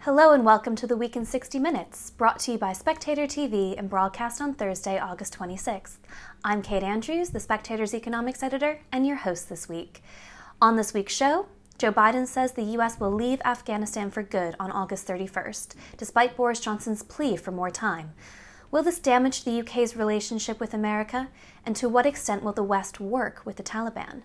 Hello and welcome to the Week in 60 Minutes, brought to you by SpectatorTV and broadcast on Thursday, August 26th. I'm Kate Andrews, the Spectator's economics editor, and your host this week. On this week's show, Joe Biden says the U.S. will leave Afghanistan for good on August 31st, despite Boris Johnson's plea for more time. Will this damage the UK's relationship with America? And to what extent will the West work with the Taliban?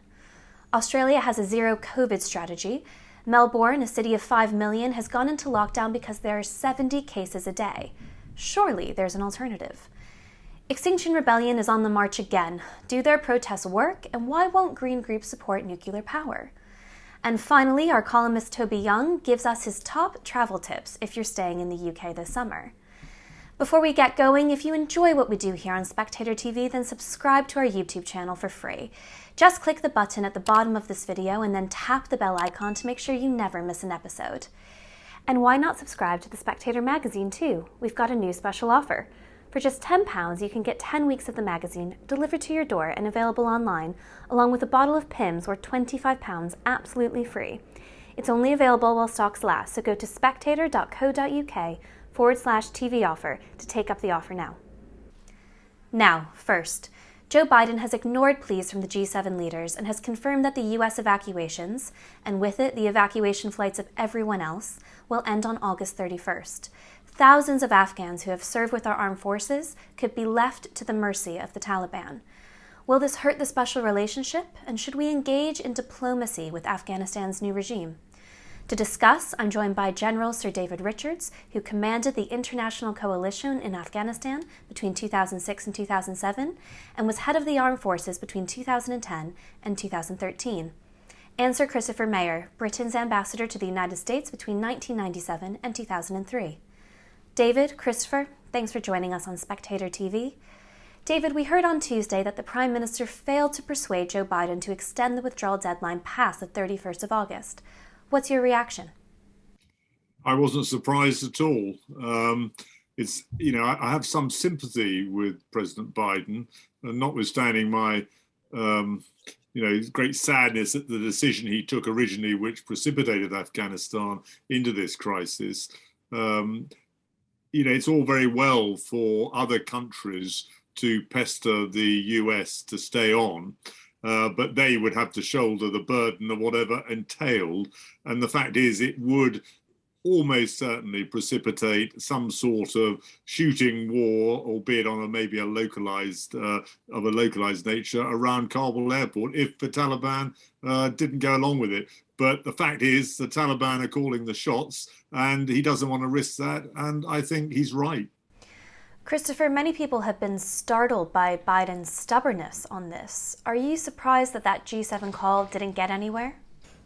Australia has a zero COVID strategy. Melbourne, a city of 5 million, has gone into lockdown because there are 70 cases a day. Surely there's an alternative. Extinction Rebellion is on the march again. Do their protests work? And why won't green groups support nuclear power? And finally, our columnist Toby Young gives us his top travel tips if you're staying in the UK this summer. Before we get going, if you enjoy what we do here on Spectator TV, then subscribe to our YouTube channel for free. Just click the button at the bottom of this video and then tap the bell icon to make sure you never miss an episode. And why not subscribe to the Spectator magazine too? We've got a new special offer. For just £10, you can get 10 weeks of the magazine delivered to your door and available online, along with a bottle of Pimm's worth £25 absolutely free. It's only available while stocks last, so go to spectator.co.uk/TV offer to take up the offer now. Now, first, Joe Biden has ignored pleas from the G7 leaders and has confirmed that the U.S. evacuations, and with it the evacuation flights of everyone else, will end on August 31st. Thousands of Afghans who have served with our armed forces could be left to the mercy of the Taliban. Will this hurt the special relationship, and should we engage in diplomacy with Afghanistan's new regime? To discuss, I'm joined by General Sir David Richards, who commanded the international coalition in Afghanistan between 2006 and 2007, and was head of the armed forces between 2010 and 2013. And Sir Christopher Meyer, Britain's ambassador to the United States between 1997 and 2003. David, Christopher, thanks for joining us on Spectator TV. David, we heard on Tuesday that the Prime Minister failed to persuade Joe Biden to extend the withdrawal deadline past the 31st of August. What's your reaction? I wasn't surprised at all. I have some sympathy with President Biden, notwithstanding my, great sadness at the decision he took originally, which precipitated Afghanistan into this crisis. It's all very well for other countries to pester the US to stay on. But they would have to shoulder the burden of whatever entailed. And the fact is, it would almost certainly precipitate some sort of shooting war, albeit on maybe a localized nature, around Kabul airport if the Taliban didn't go along with it. But the fact is, the Taliban are calling the shots, and he doesn't want to risk that. And I think he's right. Christopher, many people have been startled by Biden's stubbornness on this. Are you surprised that G7 call didn't get anywhere?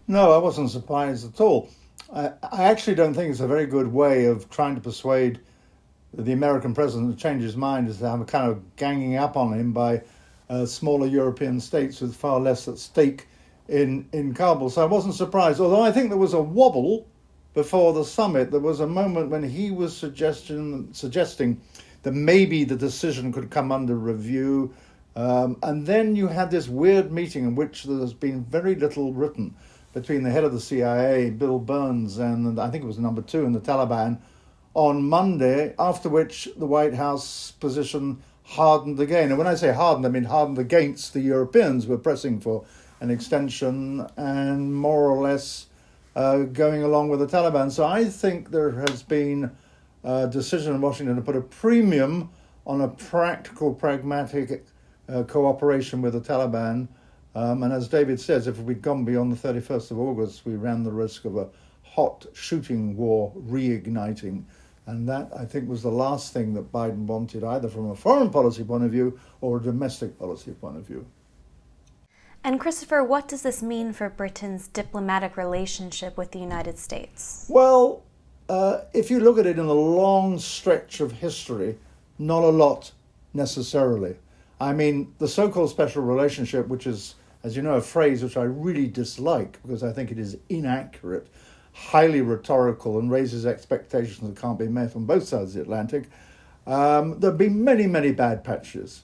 No, I wasn't surprised at all. I actually don't think it's a very good way of trying to persuade the American president to change his mind, is to have a kind of ganging up on him by smaller European states with far less at stake in Kabul. So I wasn't surprised, although I think there was a wobble before the summit. There was a moment when he was suggesting that maybe the decision could come under review. And then you had this weird meeting in which there's been very little written between the head of the CIA, Bill Burns, and I think it was number 2 in the Taliban on Monday, after which the White House position hardened again. And when I say hardened, I mean hardened against the Europeans who were pressing for an extension and more or less going along with the Taliban. So I think there has been decision in Washington to put a premium on a practical, pragmatic cooperation with the Taliban. And as David says, if we'd gone beyond the 31st of August, we ran the risk of a hot shooting war reigniting. And that, I think, was the last thing that Biden wanted, either from a foreign policy point of view or a domestic policy point of view. And Christopher, what does this mean for Britain's diplomatic relationship with the United States? Well, if you look at it in a long stretch of history, not a lot necessarily. I mean, the so-called special relationship, which is, as you know, a phrase which I really dislike because I think it is inaccurate, highly rhetorical, and raises expectations that can't be met on both sides of the Atlantic. There have been many, many bad patches,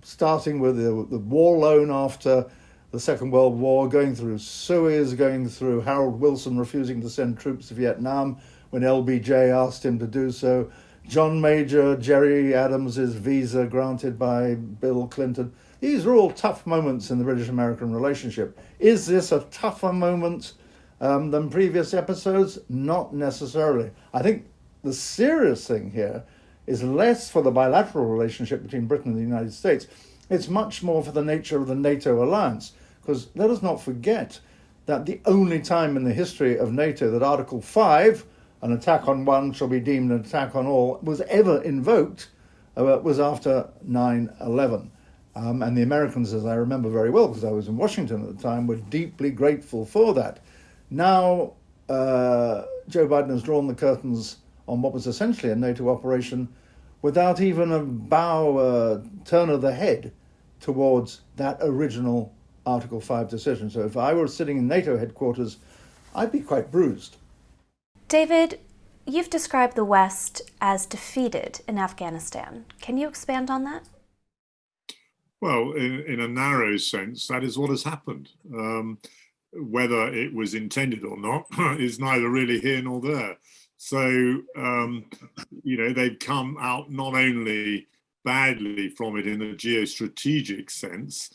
starting with the war loan after the Second World War, going through Suez, going through Harold Wilson refusing to send troops to Vietnam, when LBJ asked him to do so. John Major, Jerry Adams's visa granted by Bill Clinton. These are all tough moments in the British-American relationship. Is this a tougher moment than previous episodes? Not necessarily. I think the serious thing here is less for the bilateral relationship between Britain and the United States. It's much more for the nature of the NATO alliance, because let us not forget that the only time in the history of NATO that Article 5, an attack on one shall be deemed an attack on all, was ever invoked was after 9/11. And the Americans, as I remember very well, because I was in Washington at the time, were deeply grateful for that. Now, Joe Biden has drawn the curtains on what was essentially a NATO operation without even a turn of the head towards that original Article 5 decision. So if I were sitting in NATO headquarters, I'd be quite bruised. David, you've described the West as defeated in Afghanistan. Can you expand on that? Well, in a narrow sense, that is what has happened. Whether it was intended or not is neither really here nor there. So, they've come out not only badly from it in a geostrategic sense.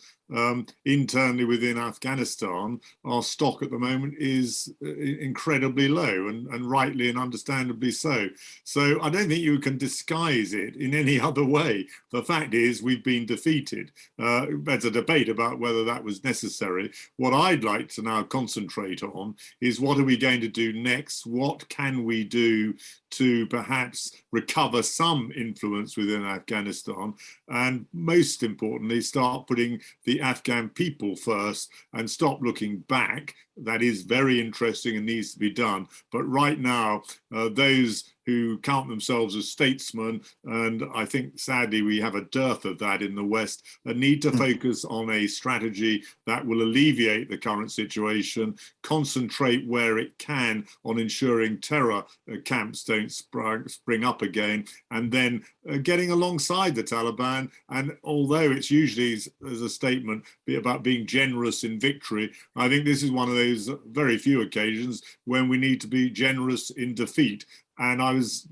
Internally within Afghanistan, our stock at the moment is incredibly low, and rightly and understandably so. So I don't think you can disguise it in any other way. The fact is we've been defeated. There's a debate about whether that was necessary. What I'd like to now concentrate on is what are we going to do next? What can we do to perhaps recover some influence within Afghanistan, and most importantly, start putting the Afghan people first and stop looking back. That is very interesting and needs to be done. But right now, those who count themselves as statesmen, and I think sadly we have a dearth of that in the West, need to focus on a strategy that will alleviate the current situation, concentrate where it can on ensuring terror camps don't spring up again, and then getting alongside the Taliban. And although it's usually, as a statement, about being generous in victory, I think this is one of those very few occasions when we need to be generous in defeat. And I was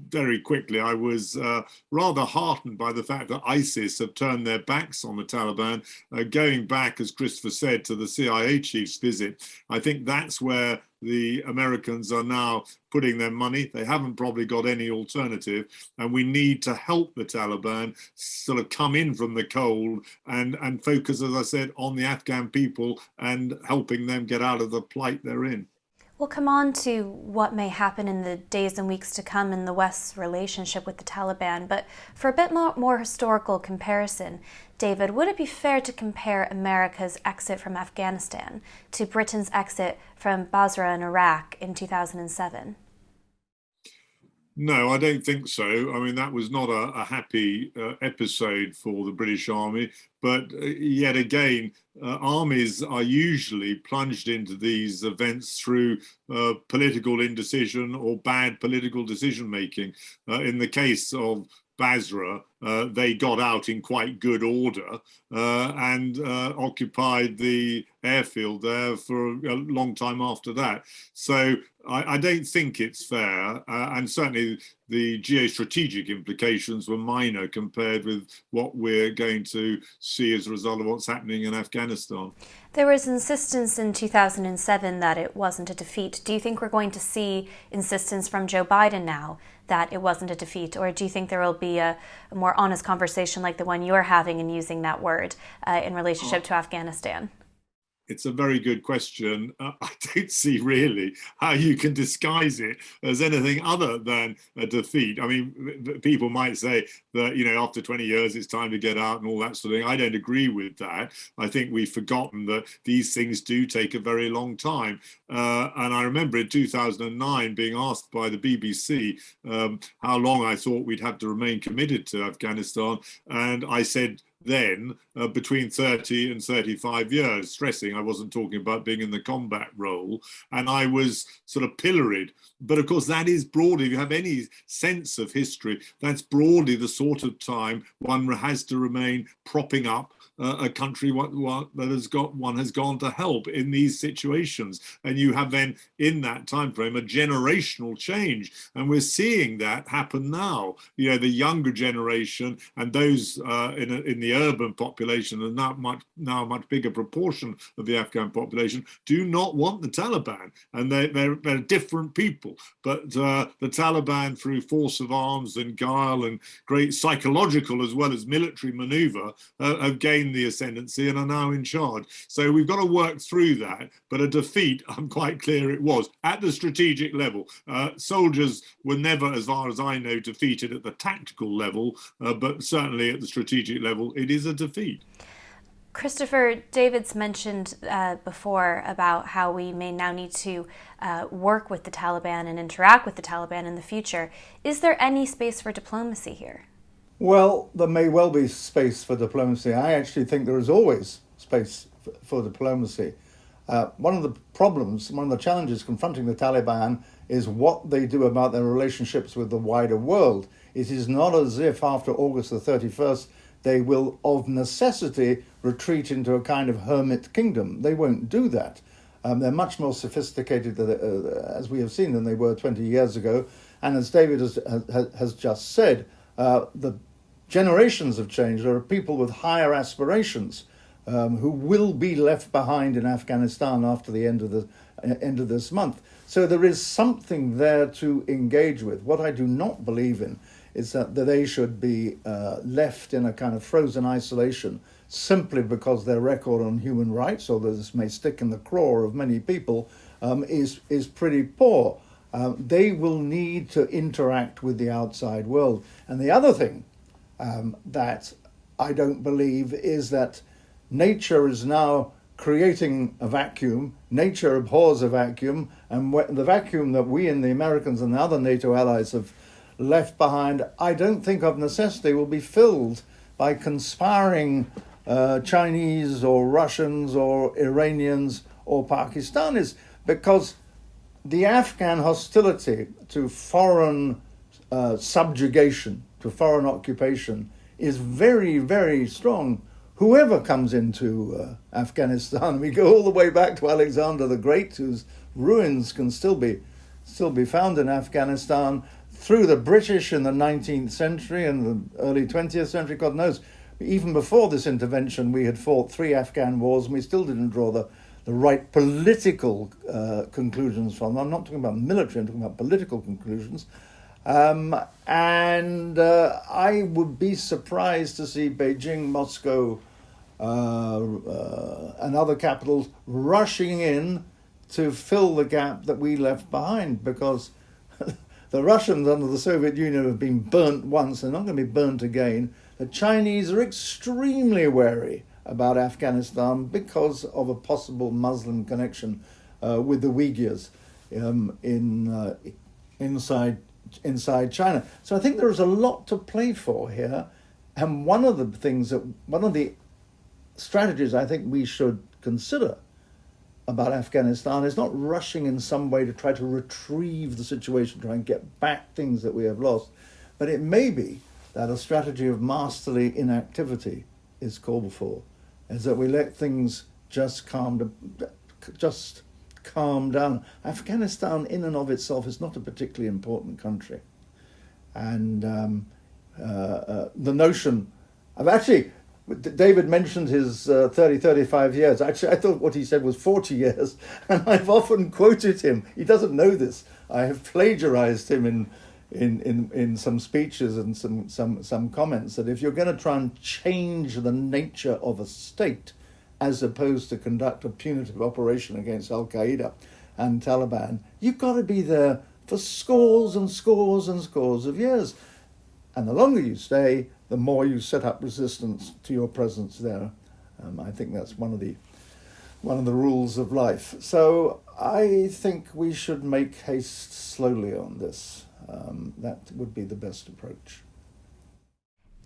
rather heartened by the fact that ISIS have turned their backs on the Taliban, going back, as Christopher said, to the CIA chief's visit. I think that's where the Americans are now putting their money. They haven't probably got any alternative, and we need to help the Taliban sort of come in from the cold and focus, as I said, on the Afghan people and helping them get out of the plight they're in. We'll come on to what may happen in the days and weeks to come in the West's relationship with the Taliban, but for a bit more historical comparison, David, would it be fair to compare America's exit from Afghanistan to Britain's exit from Basra in Iraq in 2007? No, I don't think so. I mean, that was not a happy episode for the British Army, but yet again, armies are usually plunged into these events through political indecision or bad political decision making. In the case of Basra, they got out in quite good order and occupied the airfield there for a long time after that. So I don't think it's fair, and certainly the geostrategic implications were minor compared with what we're going to see as a result of what's happening in Afghanistan. There was insistence in 2007 that it wasn't a defeat. Do you think we're going to see insistence from Joe Biden now that it wasn't a defeat, or do you think there will be a more honest conversation like the one you're having and using that word in relationship to Afghanistan? It's a very good question. I don't see really how you can disguise it as anything other than a defeat. I mean, people might say that, after 20 years, it's time to get out and all that sort of thing. I don't agree with that. I think we've forgotten that these things do take a very long time. And I remember in 2009 being asked by the BBC how long I thought we'd have to remain committed to Afghanistan. And I said, then between 30 and 35 years, stressing I wasn't talking about being in the combat role, and I was sort of pilloried. But of course, that is broadly, if you have any sense of history, that's broadly the sort of time one has to remain propping up a country that one has gone to help in these situations. And you have then, in that time frame, a generational change. And we're seeing that happen now. You know, the younger generation and those in the urban population, and now a much bigger proportion of the Afghan population, do not want the Taliban. And they're different people. But the Taliban, through force of arms and guile and great psychological as well as military maneuver, have gained the ascendancy and are now in charge. So we've got to work through that. But a defeat, I'm quite clear it was, at the strategic level. Soldiers were never, as far as I know, defeated at the tactical level, but certainly at the strategic level, it is a defeat. Christopher, David's mentioned before about how we may now need to work with the Taliban and interact with the Taliban in the future. Is there any space for diplomacy here? Well, there may well be space for diplomacy. I actually think there is always space for diplomacy. One of the problems, one of the challenges confronting the Taliban is what they do about their relationships with the wider world. It is not as if after August the 31st they will of necessity retreat into a kind of hermit kingdom. They won't do that. They're much more sophisticated, as we have seen, than they were 20 years ago. And as David has just said, the generations have changed. There are people with higher aspirations who will be left behind in Afghanistan after the end of this month. So there is something there to engage with. What I do not believe in is that they should be left in a kind of frozen isolation simply because their record on human rights, although this may stick in the craw of many people, is pretty poor. They will need to interact with the outside world. And the other thing that I don't believe is that nature is now creating a vacuum. Nature abhors a vacuum, and the vacuum that we and the Americans and the other NATO allies have left behind, I don't think of necessity will be filled by conspiring Chinese or Russians or Iranians or Pakistanis, because the Afghan hostility to foreign subjugation, to foreign occupation, is very, very strong. Whoever comes into Afghanistan, we go all the way back to Alexander the Great, whose ruins can still be found in Afghanistan, through the British in the 19th century and the early 20th century, God knows. Even before this intervention, we had fought 3 Afghan wars, and we still didn't draw the right political conclusions from them. I'm not talking about military, I'm talking about political conclusions. And I would be surprised to see Beijing, Moscow, and other capitals rushing in to fill the gap that we left behind, because the Russians under the Soviet Union have been burnt once, they're not going to be burnt again. The Chinese are extremely wary about Afghanistan because of a possible Muslim connection with the Uyghurs inside China. So I think there is a lot to play for here, and one of the strategies I think we should consider about Afghanistan is not rushing in some way to try to retrieve the situation, try and get back things that we have lost, but it may be that a strategy of masterly inactivity is called for, is that we let things just calm down. Afghanistan in and of itself is not a particularly important country. And the notion of David mentioned his 35 years. Actually, I thought what he said was 40 years, and I've often quoted him. He doesn't know this. I have plagiarized him in some speeches and some comments, that if you're going to try and change the nature of a state, as opposed to conduct a punitive operation against Al-Qaeda and Taliban, you've got to be there for scores and scores and scores of years. And the longer you stay, the more you set up resistance to your presence there. I think that's one of the rules of life. So I think we should make haste slowly on this. That would be the best approach.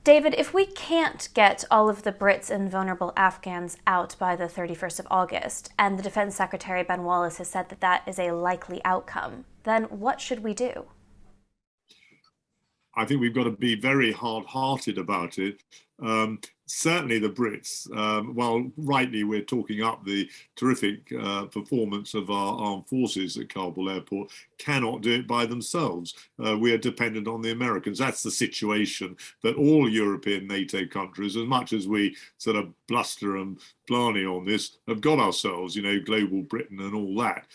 David, if we can't get all of the Brits and vulnerable Afghans out by the 31st of August, and the Defense Secretary Ben Wallace has said that that is a likely outcome, then what should we do? I think we've got to be very hard-hearted about it. Certainly the Brits, while rightly we're talking up the terrific performance of our armed forces at Kabul airport, cannot do it by themselves. We are dependent on the Americans. That's the situation that all European NATO countries, as much as we sort of bluster and blarney on this, have got ourselves, global Britain and all that.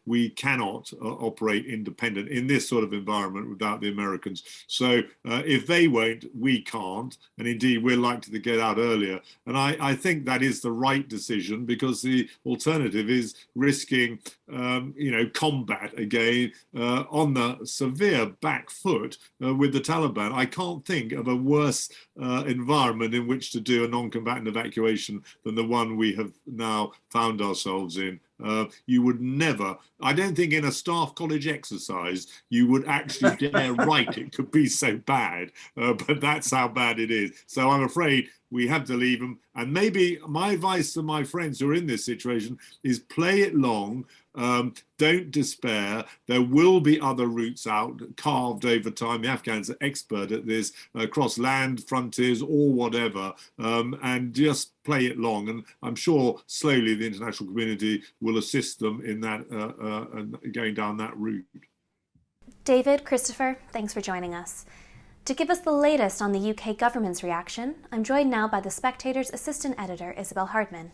We cannot operate independent in this sort of environment without the Americans. So if they won't, we can't. And indeed, we're likely to get out earlier. And I think that is the right decision, because the alternative is risking, combat again on the severe back foot with the Taliban. I can't think of a worse environment in which to do a non-combatant evacuation than the one we have now found ourselves in. You would never, I don't think in a staff college exercise, you would actually dare write it could be so bad, but that's how bad it is. So I'm afraid we have to leave them. And maybe my advice to my friends who are in this situation is play it long. Don't despair. There will be other routes out carved over time. The Afghans are expert at this, across land, frontiers, or whatever, and just play it long. And I'm sure slowly the international community will assist them in that, going down that route. David, Christopher, thanks for joining us. To give us the latest on the UK government's reaction, I'm joined now by the Spectator's assistant editor, Isabel Hardman.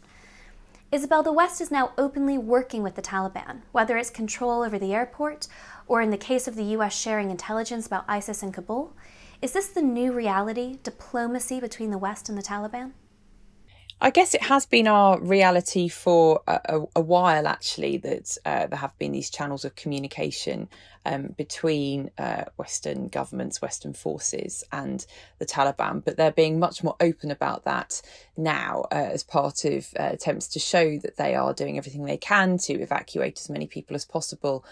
Isabel, the West is now openly working with the Taliban, whether it's control over the airport or in the case of the US sharing intelligence about ISIS in Kabul. Is this the new reality, diplomacy between the West and the Taliban? I guess it has been our reality for a while, actually, that there have been these channels of communication between Western governments, Western forces and the Taliban. But they're being much more open about that now as part of attempts to show that they are doing everything they can to evacuate as many people as possible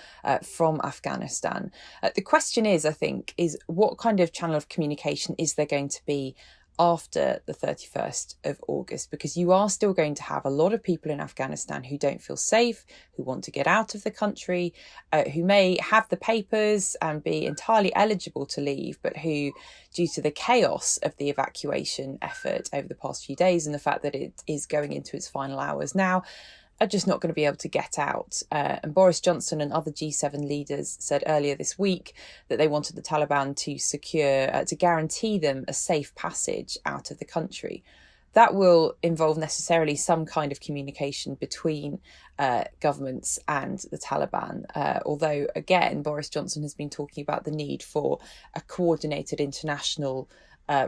from Afghanistan. The question is, I think, is what kind of channel of communication is there going to be after the 31st of August, because you are still going to have a lot of people in Afghanistan who don't feel safe, who want to get out of the country, who may have the papers and be entirely eligible to leave, but who, due to the chaos of the evacuation effort over the past few days and the fact that it is going into its final hours now, are just not going to be able to get out. And Boris Johnson and other G7 leaders said earlier this week that they wanted the Taliban to secure, to guarantee them a safe passage out of the country. That will involve necessarily some kind of communication between governments and the Taliban. Although, again, Boris Johnson has been talking about the need for a coordinated international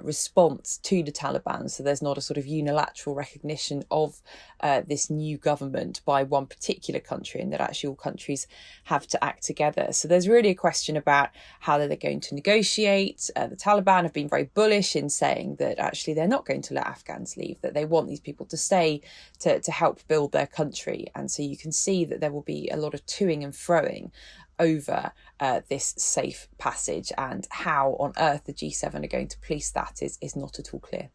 response to the Taliban. So there's not a sort of unilateral recognition of this new government by one particular country, and that actually all countries have to act together. So there's really a question about how they're going to negotiate. The Taliban have been very bullish in saying that actually they're not going to let Afghans leave, that they want these people to stay to help build their country. And so you can see that there will be a lot of toing and froing over this safe passage, and how on earth the G7 are going to police that is not at all clear.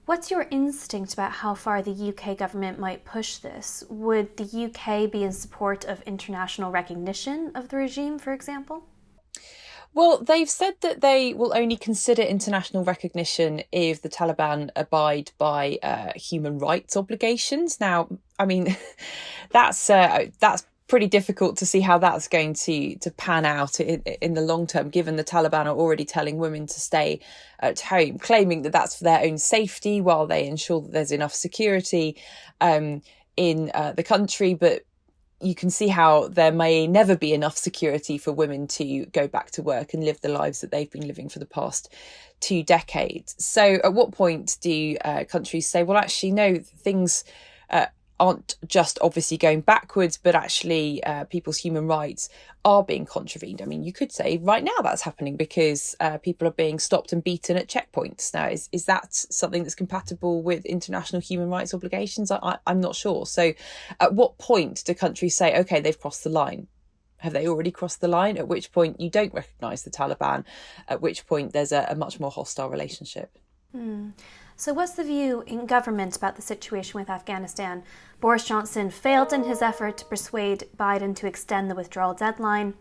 What's your instinct about how far the UK government might push this? Would the UK be in support of international recognition of the regime, for example? Well, they've said that they will only consider international recognition if the Taliban abide by human rights obligations. Now, I mean, that's pretty difficult to see how that's going to pan out in the long term, given the Taliban are already telling women to stay at home, claiming that that's for their own safety while they ensure that there's enough security in the country. But you can see how there may never be enough security for women to go back to work and live the lives that they've been living for the past 2 decades. So at what point do countries say, well, actually, no, things aren't just obviously going backwards, but actually people's human rights are being contravened? I mean, you could say right now that's happening because people are being stopped and beaten at checkpoints. Now, is that something that's compatible with international human rights obligations? I'm not sure. So at what point do countries say, OK, they've crossed the line? Have they already crossed the line? At which point you don't recognise the Taliban, at which point there's a much more hostile relationship. So what's the view in government about the situation with Afghanistan? Boris Johnson failed in his effort to persuade Biden to extend the withdrawal deadline.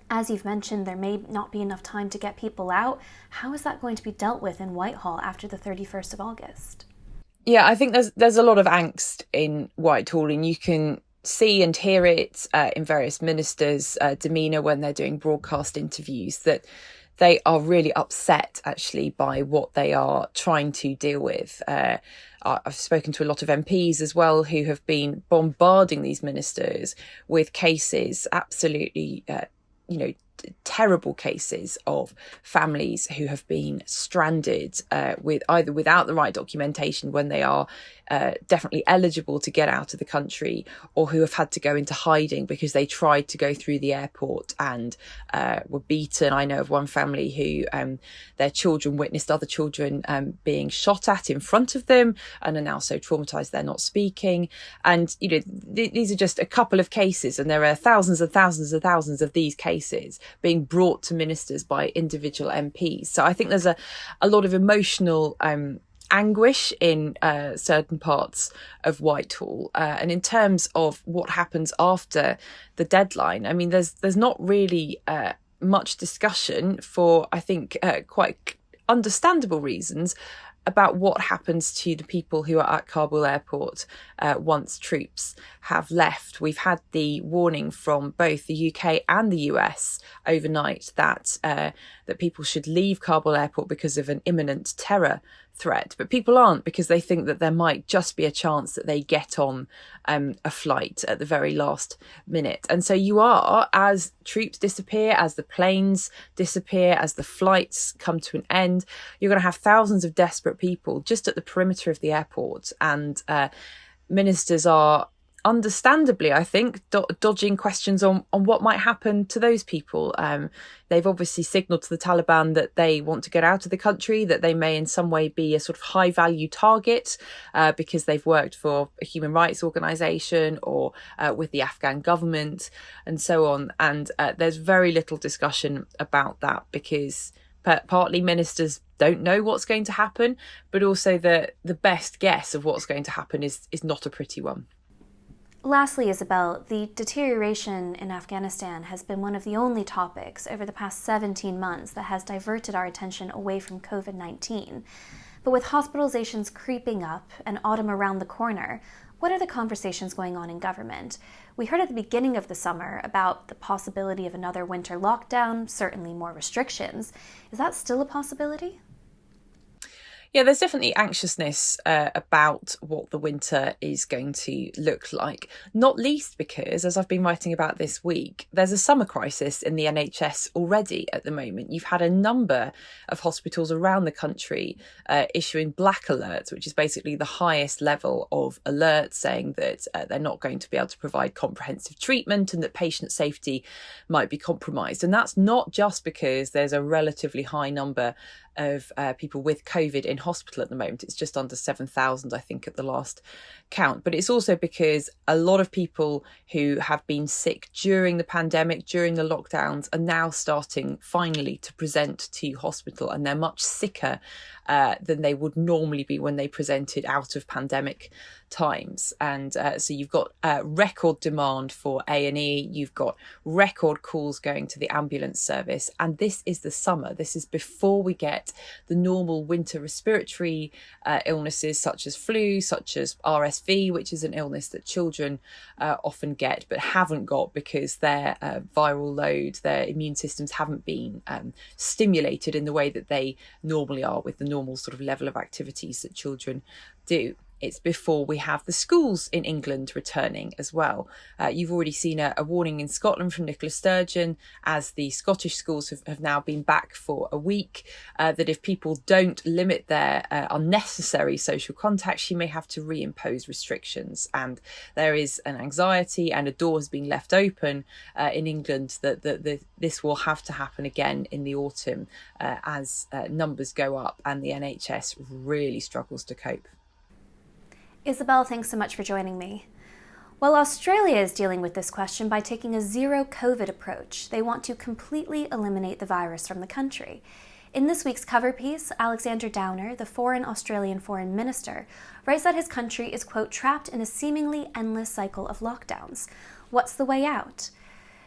As you've mentioned, there may not be enough time to get people out. How is that going to be dealt with in Whitehall after the 31st of August? Yeah, I think there's a lot of angst in Whitehall, and you can see and hear it in various ministers' demeanour when they're doing broadcast interviews, that they are really upset actually by what they are trying to deal with. I've spoken to a lot of MPs as well who have been bombarding these ministers with cases, absolutely terrible cases of families who have been stranded with either without the right documentation when they are definitely eligible to get out of the country, or who have had to go into hiding because they tried to go through the airport and were beaten. I know of one family who their children witnessed other children being shot at in front of them and are now so traumatized they're not speaking. And these are just a couple of cases, and there are thousands and thousands and thousands of these cases being brought to ministers by individual MPs. So I think there's a lot of emotional anguish in certain parts of Whitehall. And in terms of what happens after the deadline, I mean, there's not really much discussion for, I think, quite understandable reasons about what happens to the people who are at Kabul airport once troops have left. We've had the warning from both the UK and the US overnight that people should leave Kabul airport because of an imminent terror threat, but people aren't, because they think that there might just be a chance that they get on a flight at the very last minute. And so you are, as troops disappear, as the planes disappear, as the flights come to an end, you're going to have thousands of desperate people just at the perimeter of the airport. And ministers are understandably, I think, dodging questions on what might happen to those people. They've obviously signalled to the Taliban that they want to get out of the country, that they may in some way be a sort of high value target because they've worked for a human rights organisation or with the Afghan government and so on. And there's very little discussion about that, because partly ministers don't know what's going to happen, but also the best guess of what's going to happen is not a pretty one. Lastly, Isabel, the deterioration in Afghanistan has been one of the only topics over the past 17 months that has diverted our attention away from COVID-19. But with hospitalizations creeping up and autumn around the corner, what are the conversations going on in government? We heard at the beginning of the summer about the possibility of another winter lockdown, certainly more restrictions. Is that still a possibility? Yeah, there's definitely anxiousness about what the winter is going to look like, not least because, as I've been writing about this week, there's a summer crisis in the NHS already at the moment. You've had a number of hospitals around the country issuing black alerts, which is basically the highest level of alert, saying that they're not going to be able to provide comprehensive treatment and that patient safety might be compromised. And that's not just because there's a relatively high number of people with COVID in hospital at the moment. It's just under 7,000, I think, at the last count. But it's also because a lot of people who have been sick during the pandemic, during the lockdowns, are now starting finally to present to hospital, and they're much sicker than they would normally be when they presented out of pandemic times. And so you've got record demand for A&E, you've got record calls going to the ambulance service, and this is the summer. This is before we get the normal winter respiratory illnesses such as flu, such as RSV, which is an illness that children often get but haven't got because their viral load, their immune systems haven't been stimulated in the way that they normally are with the normal sort of level of activities that children do. It's before we have the schools in England returning as well. You've already seen a warning in Scotland from Nicola Sturgeon, as the Scottish schools have now been back for a week, that if people don't limit their unnecessary social contact, she may have to reimpose restrictions. And there is an anxiety, and a door has been left open in England that this will have to happen again in the autumn as numbers go up and the NHS really struggles to cope. Isabel, thanks so much for joining me. Well, Australia is dealing with this question by taking a zero COVID approach. They want to completely eliminate the virus from the country. In this week's cover piece, Alexander Downer, the foreign Australian foreign minister, writes that his country is, quote, trapped in a seemingly endless cycle of lockdowns. What's the way out?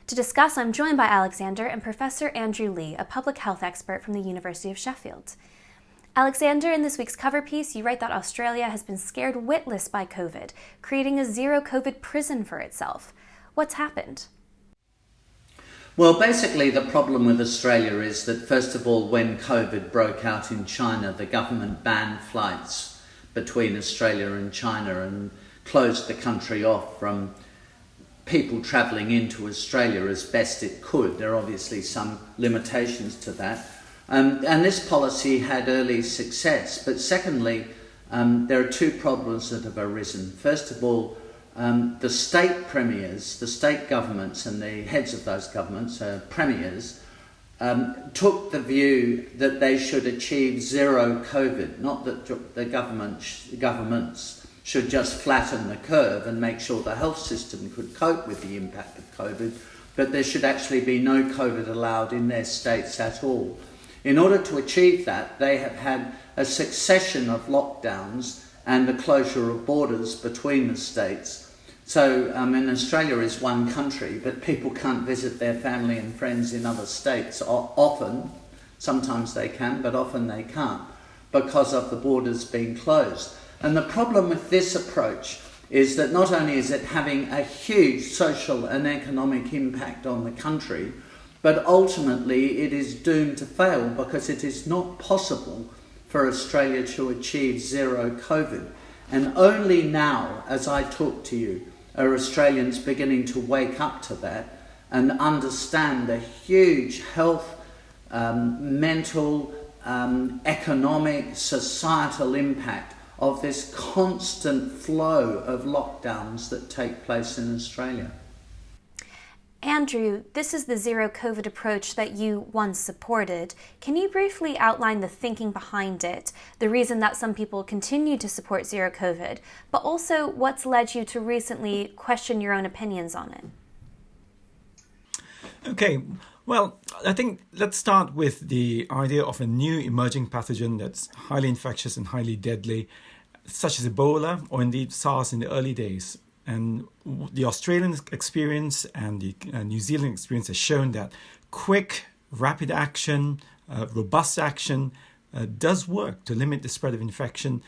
To discuss, I'm joined by Alexander and Professor Andrew Lee, a public health expert from the University of Sheffield. Alexander, in this week's cover piece, you write that Australia has been scared witless by COVID, creating a zero COVID prison for itself. What's happened? Well, basically the problem with Australia is that, first of all, when COVID broke out in China, the government banned flights between Australia and China and closed the country off from people travelling into Australia as best it could. There are obviously some limitations to that. And this policy had early success. But secondly, there are two problems that have arisen. First of all, the state premiers, the state governments and the heads of those governments, premiers, took the view that they should achieve zero COVID, not that the governments should just flatten the curve and make sure the health system could cope with the impact of COVID, but there should actually be no COVID allowed in their states at all. In order to achieve that, they have had a succession of lockdowns and the closure of borders between the states. So, Australia is one country, but people can't visit their family and friends in other states often. Sometimes they can, but often they can't, because of the borders being closed. And the problem with this approach is that not only is it having a huge social and economic impact on the country, but ultimately it is doomed to fail because it is not possible for Australia to achieve zero COVID. And only now, as I talk to you, are Australians beginning to wake up to that and understand the huge health, mental, economic, societal impact of this constant flow of lockdowns that take place in Australia. Andrew, this is the zero COVID approach that you once supported. Can you briefly outline the thinking behind it, the reason that some people continue to support zero COVID, but also what's led you to recently question your own opinions on it? Okay, well, I think let's start with the idea of a new emerging pathogen that's highly infectious and highly deadly, such as Ebola or indeed SARS in the early days. And the Australian experience and the New Zealand experience has shown that quick, rapid action, robust action does work to limit the spread of infection.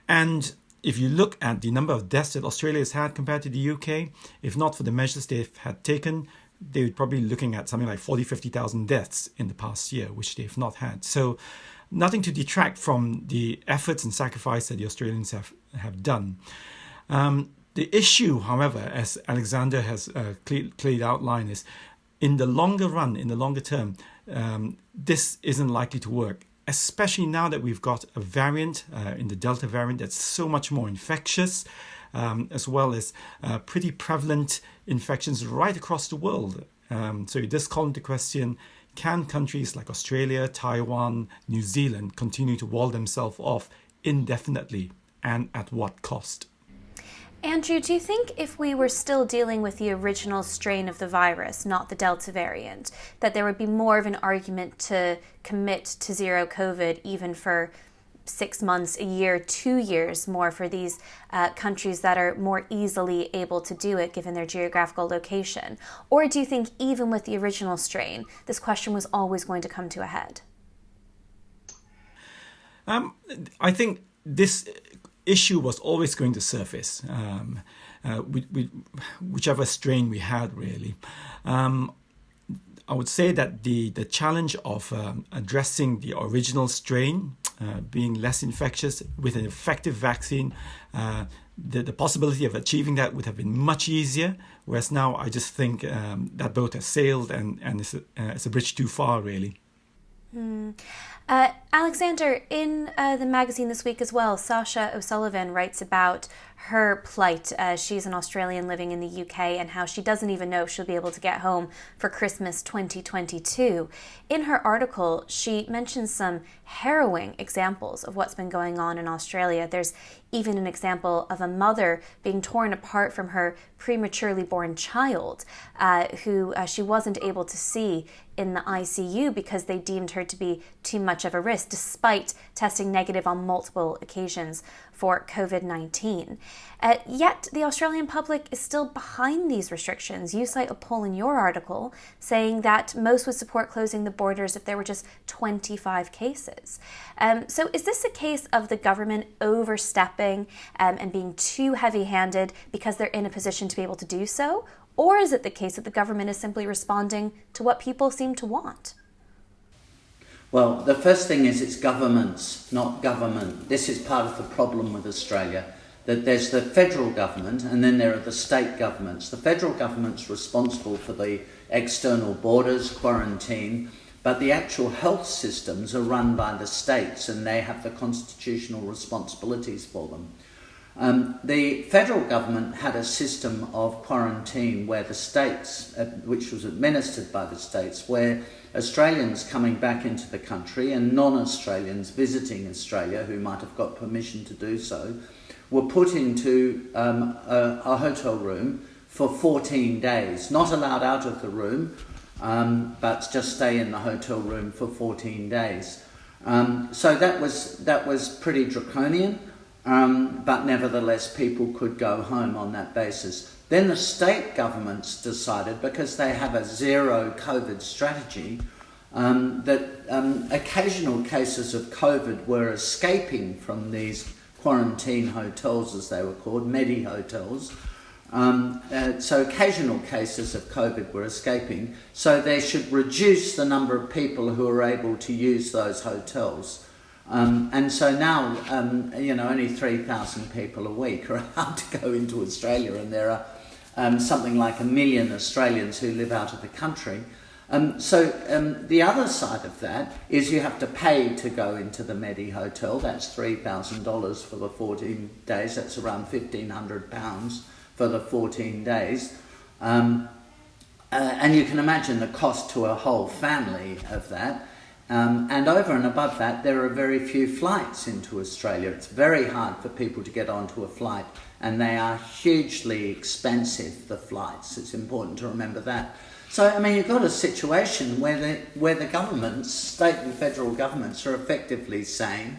And if you look at the number of deaths that Australia has had compared to the UK, if not for the measures they've had taken, they would probably be looking at something like 50,000 deaths in the past year, which they've not had. So nothing to detract from the efforts and sacrifice that the Australians have done. The issue, however, as Alexander has clearly outlined, is in the longer run, in the longer term, this isn't likely to work, especially now that we've got a variant in the Delta variant that's so much more infectious, as well as pretty prevalent infections right across the world. So it does call into question, can countries like Australia, Taiwan, New Zealand continue to wall themselves off indefinitely, and at what cost? Andrew, do you think if we were still dealing with the original strain of the virus, not the Delta variant, that there would be more of an argument to commit to zero COVID even for 6 months, a year, 2 years more for these countries that are more easily able to do it given their geographical location? Or do you think even with the original strain, this question was always going to come to a head? I think this issue was always going to surface, whichever strain we had, really. I would say that the challenge of addressing the original strain, being less infectious with an effective vaccine, the possibility of achieving that would have been much easier, whereas now I just think that boat has sailed and it's a bridge too far, really. Alexander, in the magazine this week as well, Sasha O'Sullivan writes about her plight. She's an Australian living in the UK, and how she doesn't even know if she'll be able to get home for Christmas 2022. In her article, she mentions some harrowing examples of what's been going on in Australia. There's even an example of a mother being torn apart from her prematurely born child, who she wasn't able to see in the ICU because they deemed her to be too much of a risk, despite testing negative on multiple occasions for COVID-19. Yet the Australian public is still behind these restrictions. You cite a poll in your article saying that most would support closing the borders if there were just 25 cases. So is this a case of the government overstepping and being too heavy-handed because they're in a position to be able to do so? Or is it the case that the government is simply responding to what people seem to want? Well, the first thing is it's governments, not government. This is part of the problem with Australia, that there's the federal government and then there are the state governments. The federal government's responsible for the external borders, quarantine, but the actual health systems are run by the states and they have the constitutional responsibilities for them. The federal government had a system of quarantine where the states, which was administered by the states, where Australians coming back into the country and non-Australians visiting Australia who might have got permission to do so were put into a hotel room for 14 days, not allowed out of the room, but just stay in the hotel room for 14 days. So that was pretty draconian. But nevertheless, people could go home on that basis. Then the state governments decided, because they have a zero COVID strategy, that occasional cases of COVID were escaping from these quarantine hotels, as they were called, Medi hotels. So occasional cases of COVID were escaping, so they should reduce the number of people who are able to use those hotels. And so now, only 3,000 people a week are allowed to go into Australia, and there are something like 1 million Australians who live out of the country. So the other side of that is you have to pay to go into the Medi Hotel. That's $3,000 for the 14 days. That's around £1,500 for the 14 days. And you can imagine the cost to a whole family of that. And over and above that, there are very few flights into Australia. It's very hard for people to get onto a flight, and they are hugely expensive, the flights. It's important to remember that. So, I mean, you've got a situation where the governments, state and federal governments, are effectively saying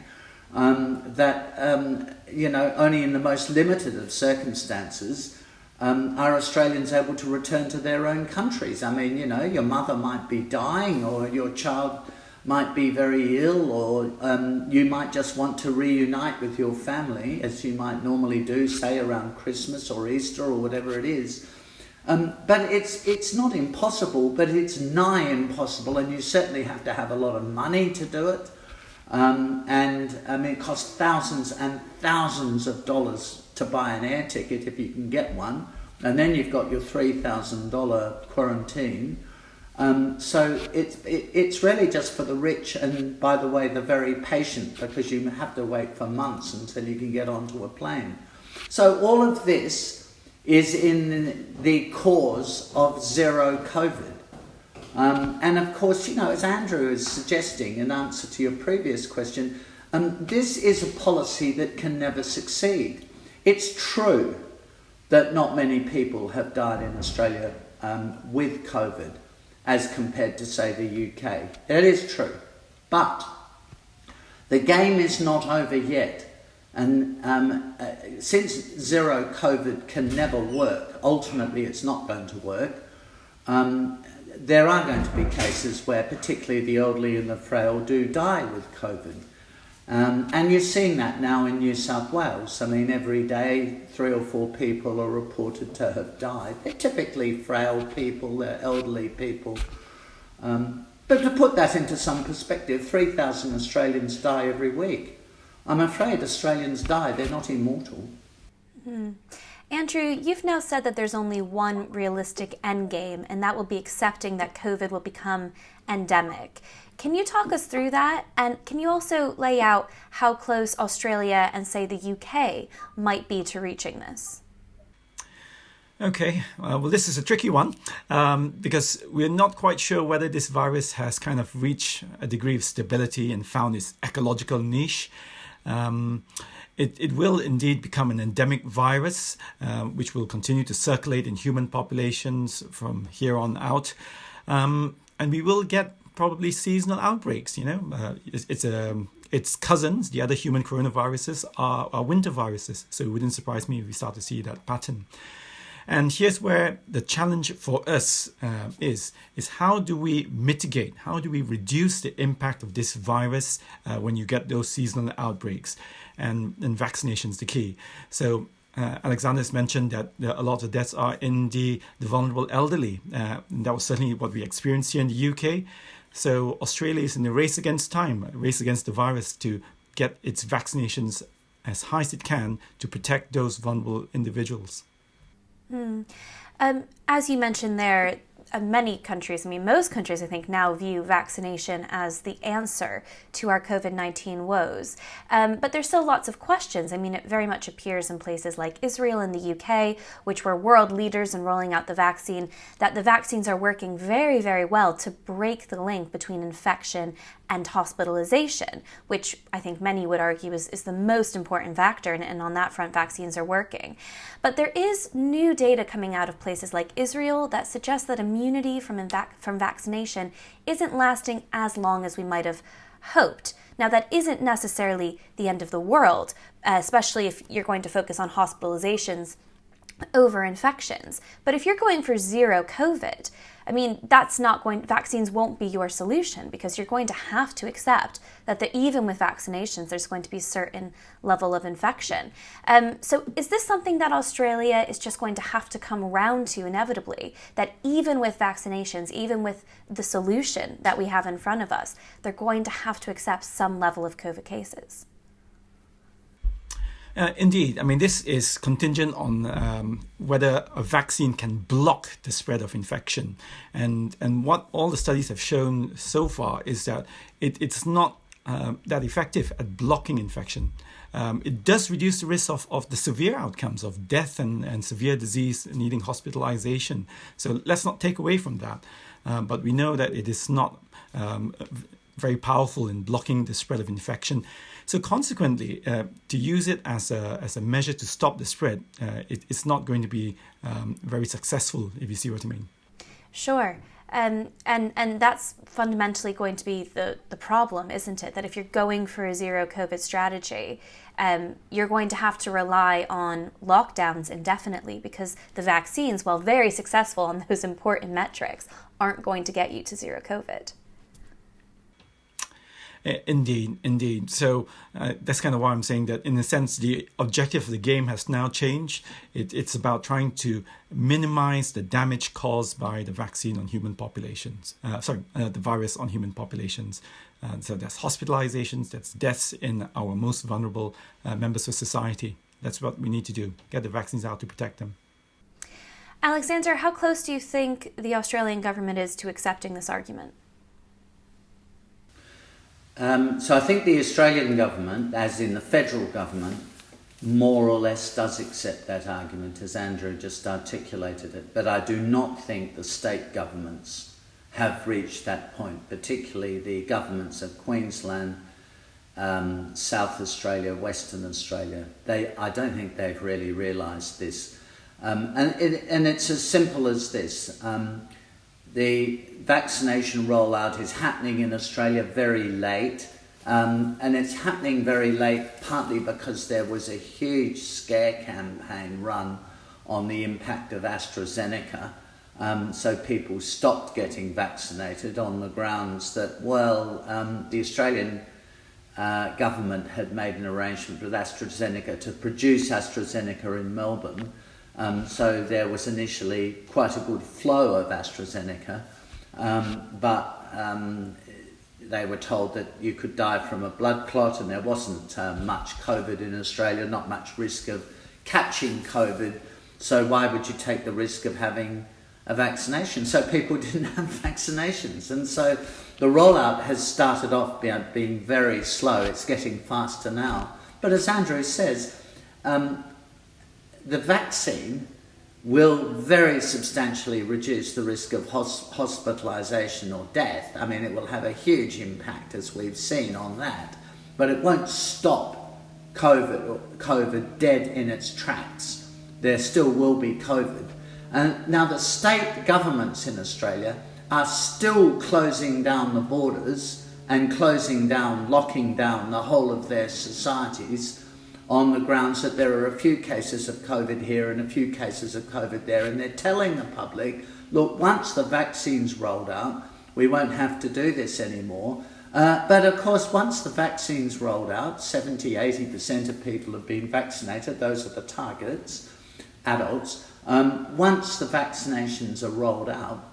that, only in the most limited of circumstances are Australians able to return to their own countries. I mean, your mother might be dying, or your child might be very ill, or you might just want to reunite with your family, as you might normally do, say around Christmas or Easter or whatever it is. But it's not impossible, but it's nigh impossible, and you certainly have to have a lot of money to do it. It costs thousands and thousands of dollars to buy an air ticket if you can get one, and then you've got your $3,000 quarantine. So it's really just for the rich and, by the way, the very patient, because you have to wait for months until you can get onto a plane. So all of this is in the cause of zero COVID. And of course, as Andrew is suggesting in answer to your previous question, this is a policy that can never succeed. It's true that not many people have died in Australia with COVID, as compared to, say, the UK. It is true. But the game is not over yet. And since zero COVID can never work, ultimately it's not going to work, there are going to be cases where particularly the elderly and the frail do die with COVID. And you're seeing that now in New South Wales. I mean, every day 3 or 4 people are reported to have died. They're typically frail people, they're elderly people. But to put that into some perspective, 3,000 Australians die every week. I'm afraid Australians die, they're not immortal. Mm. Andrew, you've now said that there's only one realistic end game, and that will be accepting that COVID will become endemic. Can you talk us through that? And can you also lay out how close Australia and, say, the UK might be to reaching this? Okay, well, this is a tricky one because we're not quite sure whether this virus has kind of reached a degree of stability and found its ecological niche. It will indeed become an endemic virus, which will continue to circulate in human populations from here on out. And we will get probably seasonal outbreaks, its cousins, the other human coronaviruses, are winter viruses. So it wouldn't surprise me if we start to see that pattern. And here's where the challenge for us is how do we mitigate, how do we reduce the impact of this virus when you get those seasonal outbreaks? And vaccination is the key. So Alexander's mentioned that a lot of deaths are in the vulnerable elderly. And that was certainly what we experienced here in the UK. So Australia is in a race against time, a race against the virus to get its vaccinations as high as it can to protect those vulnerable individuals. As you mentioned there, many countries, most countries, I think, now view vaccination as the answer to our COVID-19 woes. But there's still lots of questions. It very much appears in places like Israel and the UK, which were world leaders in rolling out the vaccine, that the vaccines are working very, very well to break the link between infection and hospitalization, which I think many would argue is the most important factor, and on that front, vaccines are working. But there is new data coming out of places like Israel that suggests that immunity from vaccination isn't lasting as long as we might have hoped. Now, that isn't necessarily the end of the world, especially if you're going to focus on hospitalizations over infections. But if you're going for zero COVID, vaccines won't be your solution, because you're going to have to accept that even with vaccinations, there's going to be a certain level of infection. So is this something that Australia is just going to have to come around to inevitably, that even with vaccinations, even with the solution that we have in front of us, they're going to have to accept some level of COVID cases? Indeed. This is contingent on whether a vaccine can block the spread of infection. And what all the studies have shown so far is that it's not that effective at blocking infection. It does reduce the risk of the severe outcomes of death and severe disease needing hospitalization. So let's not take away from that. But we know that it is not very powerful in blocking the spread of infection. So consequently, to use it as a measure to stop the spread, it's not going to be very successful, if you see what I mean. Sure. And that's fundamentally going to be the problem, isn't it? That if you're going for a zero COVID strategy, you're going to have to rely on lockdowns indefinitely, because the vaccines, while very successful on those important metrics, aren't going to get you to zero COVID. Indeed. So that's kind of why I'm saying that, in a sense, the objective of the game has now changed. It's about trying to minimize the damage caused by the vaccine on human populations. The virus on human populations. So that's hospitalizations, that's deaths in our most vulnerable members of society. That's what we need to do. Get the vaccines out to protect them. Alexander, how close do you think the Australian government is to accepting this argument? So I think the Australian government, as in the federal government, more or less does accept that argument, as Andrew just articulated it. But I do not think the state governments have reached that point, particularly the governments of Queensland, South Australia, Western Australia. I don't think they've really realised this. And it's as simple as this. The vaccination rollout is happening in Australia very late, and it's happening very late partly because there was a huge scare campaign run on the impact of AstraZeneca. So people stopped getting vaccinated on the grounds that, the Australian government had made an arrangement with AstraZeneca to produce AstraZeneca in Melbourne. So there was initially quite a good flow of AstraZeneca, but they were told that you could die from a blood clot, and there wasn't much COVID in Australia, not much risk of catching COVID. So why would you take the risk of having a vaccination? So people didn't have vaccinations. And so the rollout has started off being very slow. It's getting faster now. But as Andrew says, the vaccine will very substantially reduce the risk of hospitalisation or death. I mean, it will have a huge impact, as we've seen, on that. But it won't stop COVID dead in its tracks. There still will be COVID. And now the state governments in Australia are still closing down the borders and locking down the whole of their societies on the grounds that there are a few cases of COVID here and a few cases of COVID there. And they're telling the public, look, once the vaccine's rolled out, we won't have to do this anymore. But of course, once the vaccine's rolled out, 70-80% of people have been vaccinated. Those are the targets, adults. Once the vaccinations are rolled out,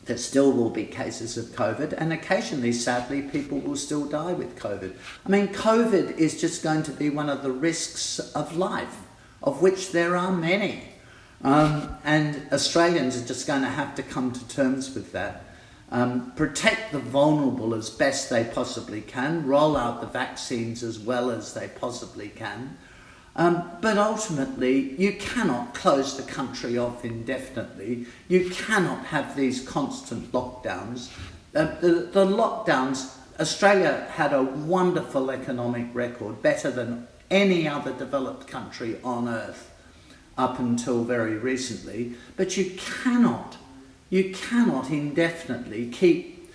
there still will be cases of COVID, and occasionally, sadly, people will still die with COVID. I mean, COVID is just going to be one of the risks of life, of which there are many. And Australians are just going to have to come to terms with that. Protect the vulnerable as best they possibly can, roll out the vaccines as well as they possibly can. But ultimately, you cannot close the country off indefinitely. You cannot have these constant lockdowns. The lockdowns, Australia had a wonderful economic record, better than any other developed country on earth up until very recently. But you cannot indefinitely keep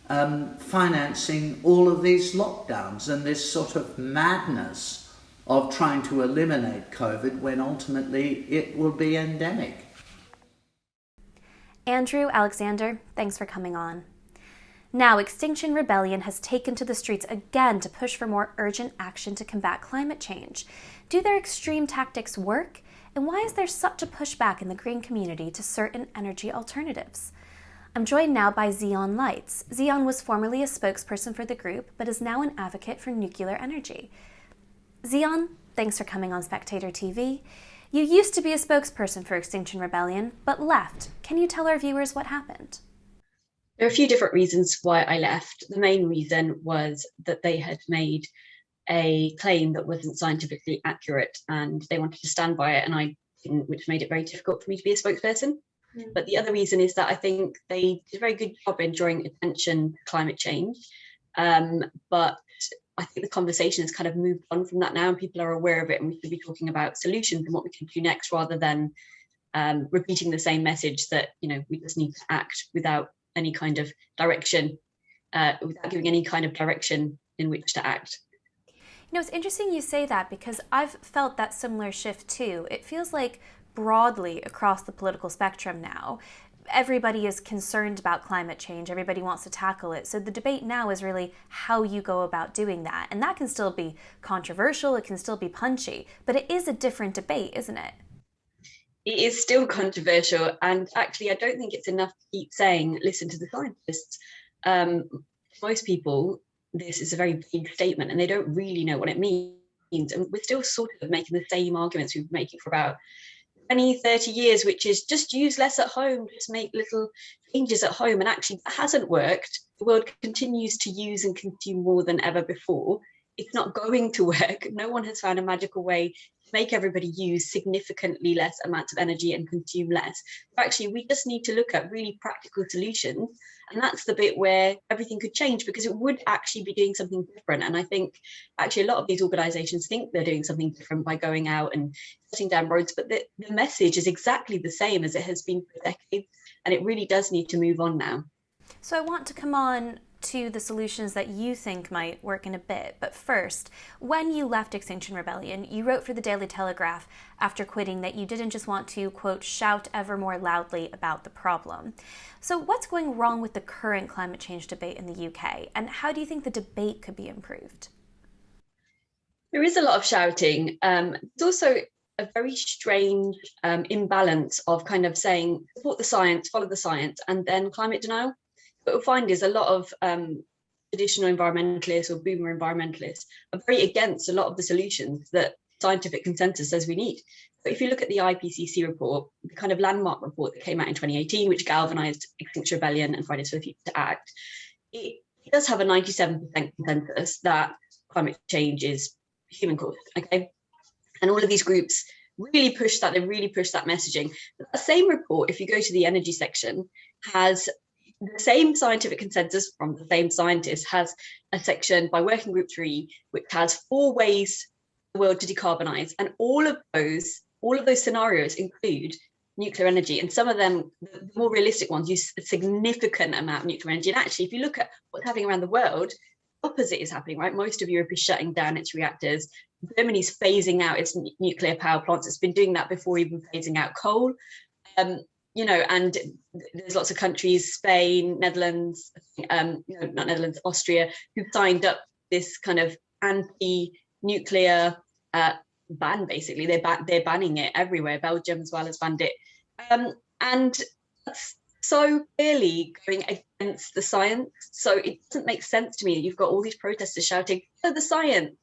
financing all of these lockdowns and this sort of madness of trying to eliminate COVID when ultimately it will be endemic. Andrew, Alexander, thanks for coming on. Now, Extinction Rebellion has taken to the streets again to push for more urgent action to combat climate change. Do their extreme tactics work? And why is there such a pushback in the green community to certain energy alternatives? I'm joined now by Xeon Lights. Xeon was formerly a spokesperson for the group, but is now an advocate for nuclear energy. Xeon, thanks for coming on Spectator TV. You used to be a spokesperson for Extinction Rebellion, but left. Can you tell our viewers what happened? There are a few different reasons why I left. The main reason was that they had made a claim that wasn't scientifically accurate and they wanted to stand by it, and I didn't, which made it very difficult for me to be a spokesperson. But the other reason is that I think they did a very good job in drawing attention to climate change. But I think the conversation has kind of moved on from that now, and people are aware of it, and we should be talking about solutions and what we can do next, rather than repeating the same message that, you know, we just need to act without any kind of direction, without giving any kind of direction in which to act. You know, it's interesting you say that, because I've felt that similar shift too. It feels like broadly across the political spectrum now, everybody is concerned about climate change. Everybody wants to tackle it. So the debate now is really how you go about doing that. And that can still be controversial. It can still be punchy, but it is a different debate, isn't it? It is still controversial. And actually, I don't think it's enough to keep saying, listen to the scientists. Most people, this is a very big statement and they don't really know what it means. And we're still sort of making the same arguments we've been making for about 20, 30 years, which is just use less at home, just make little changes at home. And actually that hasn't worked. The world continues to use and consume more than ever before. It's not going to work. No one has found a magical way to make everybody use significantly less amounts of energy and consume less. But actually, we just need to look at really practical solutions. And that's the bit where everything could change, because it would actually be doing something different. And I think actually a lot of these organizations think they're doing something different by going out and shutting down roads, but the message is exactly the same as it has been for decades. And it really does need to move on now. So I want to come on to the solutions that you think might work in a bit. But first, when you left Extinction Rebellion, you wrote for the Daily Telegraph after quitting that you didn't just want to, quote, shout ever more loudly about the problem. So what's going wrong with the current climate change debate in the UK? And how do you think the debate could be improved? There is a lot of shouting. It's also a very strange imbalance of kind of saying, support the science, follow the science, and then climate denial. What we'll find is a lot of traditional environmentalists or boomer environmentalists are very against a lot of the solutions that scientific consensus says we need. But if you look at the IPCC report, the kind of landmark report that came out in 2018, which galvanized Extinction Rebellion and Fridays for the Future to act, it does have a 97% consensus that climate change is human caused, okay? And all of these groups really push that, they really push that messaging. But the same report, if you go to the energy section, has the same scientific consensus from the same scientists, has a section by Working Group 3, which has 4 ways for the world to decarbonize. And all of those scenarios include nuclear energy. And some of them, the more realistic ones, use a significant amount of nuclear energy. And actually, if you look at what's happening around the world, the opposite is happening, right? Most of Europe is shutting down its reactors. Germany's phasing out its nuclear power plants. It's been doing that before even phasing out coal. You know, and there's lots of countries, Spain, Netherlands, not Netherlands, Austria, who've signed up this kind of anti-nuclear ban. Basically, they're banning it everywhere. Belgium as well has banned it, and that's so clearly going against the science. So it doesn't make sense to me that you've got all these protesters shouting "Oh, the science,"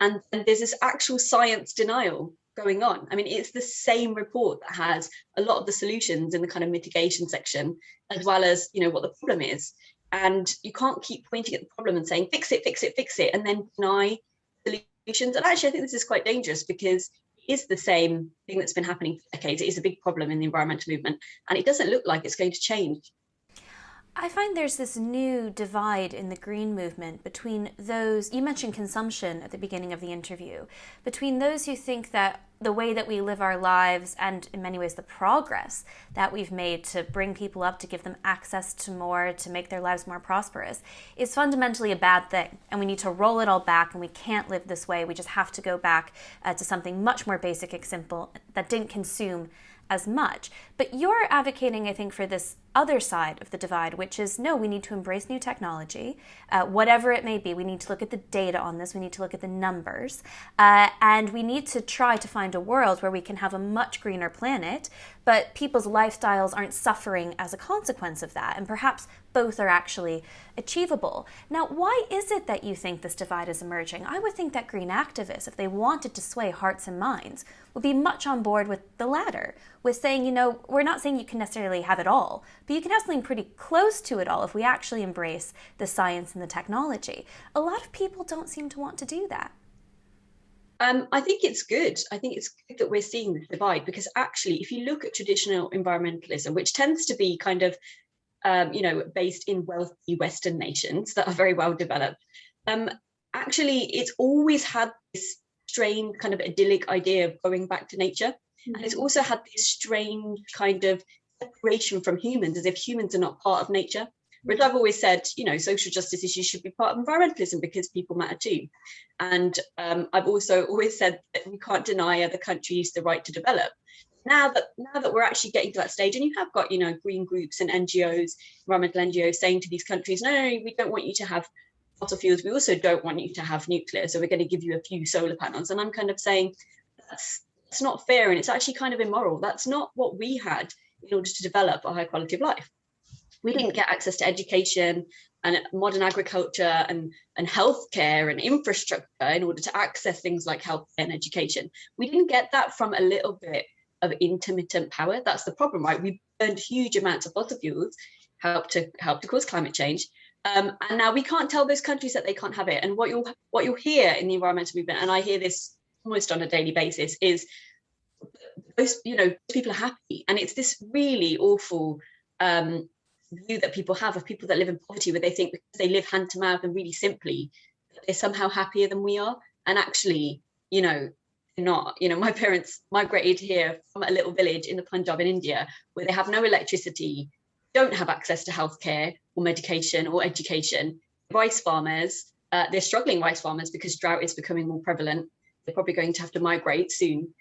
and there's this actual science denial going on. I mean, it's the same report that has a lot of the solutions in the kind of mitigation section, as well as, you know, what the problem is. And you can't keep pointing at the problem and saying, fix it, fix it, fix it, and then deny solutions. And actually, I think this is quite dangerous, because it is the same thing that's been happening for decades. It is a big problem in the environmental movement, and it doesn't look like it's going to change. I find there's this new divide in the green movement between those, you mentioned consumption at the beginning of the interview, between those who think that the way that we live our lives, and in many ways the progress that we've made to bring people up, to give them access to more, to make their lives more prosperous, is fundamentally a bad thing. And we need to roll it all back, and we can't live this way. We just have to go back to something much more basic and simple that didn't consume as much. But you're advocating, I think, for this other side of the divide, which is, no, we need to embrace new technology, whatever it may be. We need to look at the data on this. We need to look at the numbers. And we need to try to find a world where we can have a much greener planet, but people's lifestyles aren't suffering as a consequence of that. And perhaps both are actually achievable. Now, why is it that you think this divide is emerging? I would think that green activists, if they wanted to sway hearts and minds, would be much on board with the latter, with saying, you know, we're not saying you can necessarily have it all, but you can have something pretty close to it all if we actually embrace the science and the technology. A lot of people don't seem to want to do that. I think it's good. I think it's good that we're seeing this divide, because actually, if you look at traditional environmentalism, which tends to be kind of based in wealthy Western nations that are very well developed, actually, it's always had this strange kind of idyllic idea of going back to nature. Mm-hmm. And it's also had this strange kind of separation from humans, as if humans are not part of nature. Whereas I've always said, you know, social justice issues should be part of environmentalism because people matter too. And I've also always said that we can't deny other countries the right to develop. Now that we're actually getting to that stage, and you have got, you know, green groups and NGOs, environmental NGOs, saying to these countries, no, we don't want you to have fossil fuels. We also don't want you to have nuclear. So we're going to give you a few solar panels. And I'm kind of saying that's not fair, and it's actually kind of immoral. That's not what we had in order to develop a high quality of life. We didn't get access to education and modern agriculture and healthcare and infrastructure in order to access things like health and education. We didn't get that from a little bit of intermittent power. That's the problem, right? We burned huge amounts of fossil fuels, help to cause climate change. And now we can't tell those countries that they can't have it. And what you'll hear in the environmental movement, and I hear this almost on a daily basis, is those people are happy. And it's this really awful view that people have of people that live in poverty, where they think because they live hand to mouth and really simply, they're somehow happier than we are. And actually, you know, they're not. You know, my parents migrated here from a little village in the Punjab in India, where they have no electricity, don't have access to healthcare or medication or education. Rice farmers, they're struggling rice farmers because drought is becoming more prevalent. They're probably going to have to migrate soon.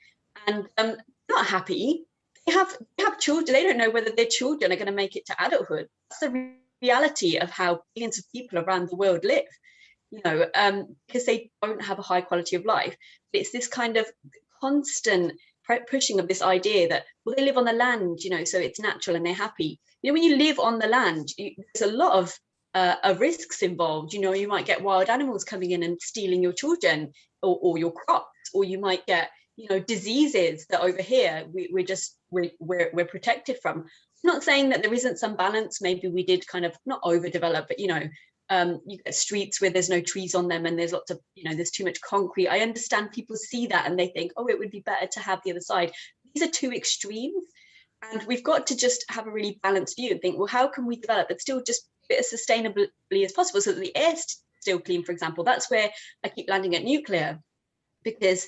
And not happy. They have children. They don't know whether their children are going to make it to adulthood. That's the reality of how billions of people around the world live, you know, because they don't have a high quality of life. It's this kind of constant pushing of this idea that, well, they live on the land, you know, so it's natural and they're happy. You know, when you live on the land, there's a lot of risks involved. You know, you might get wild animals coming in and stealing your children. or your crops, or you might get, you know, diseases that over here we're protected from. I'm not saying that there isn't some balance. Maybe we did kind of not overdevelop, but, you know, you get streets where there's no trees on them and there's lots of, you know, there's too much concrete. I understand people see that and they think, oh, it would be better to have the other side. These are two extremes. And we've got to just have a really balanced view and think, well, how can we develop it still just as sustainably as possible so that the air's still clean, for example? That's where I keep landing at nuclear, because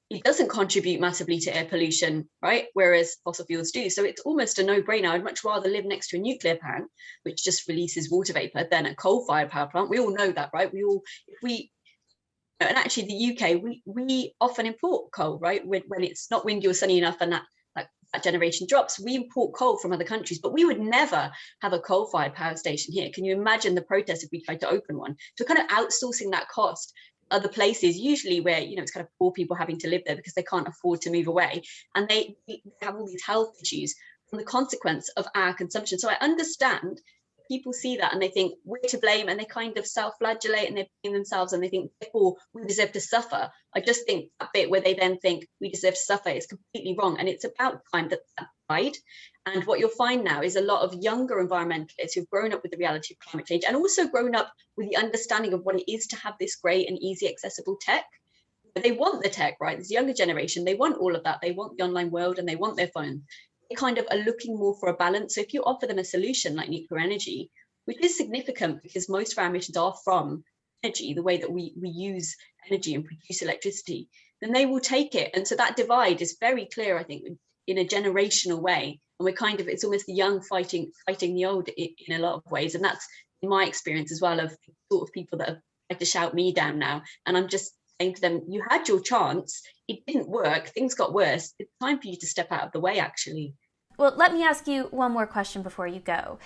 it doesn't contribute massively to air pollution, right? Whereas fossil fuels do. So it's almost a no-brainer. I'd much rather live next to a nuclear plant, which just releases water vapor, than a coal-fired power plant. We all know that, right? And actually the UK, we often import coal, right? When it's not windy or sunny enough and that generation drops, we import coal from other countries, but we would never have a coal-fired power station here. Can you imagine the protest if we tried to open one? So kind of outsourcing that cost other places, usually where, you know, it's kind of poor people having to live there because they can't afford to move away, and they have all these health issues from the consequence of our consumption. So I understand people see that and they think we're to blame, and they kind of self-flagellate and they blame themselves and they think, therefore we deserve to suffer. I just think that bit where they then think we deserve to suffer is completely wrong, and it's about time that died. And what you'll find now is a lot of younger environmentalists who've grown up with the reality of climate change and also grown up with the understanding of what it is to have this great and easy accessible tech. They want the tech, right? This younger generation, they want all of that. They want the online world and they want their phone. They kind of are looking more for a balance. So if you offer them a solution like nuclear energy, which is significant because most of our emissions are from energy, the way that we use energy and produce electricity, then they will take it. And so that divide is very clear, I think, in a generational way. And we're kind of, it's almost the young fighting the old in a lot of ways. And that's in my experience as well, of sort of people that have tried to shout me down now. And I'm just saying to them, you had your chance, it didn't work, things got worse, it's time for you to step out of the way, actually. Well, let me ask you one more question before you go.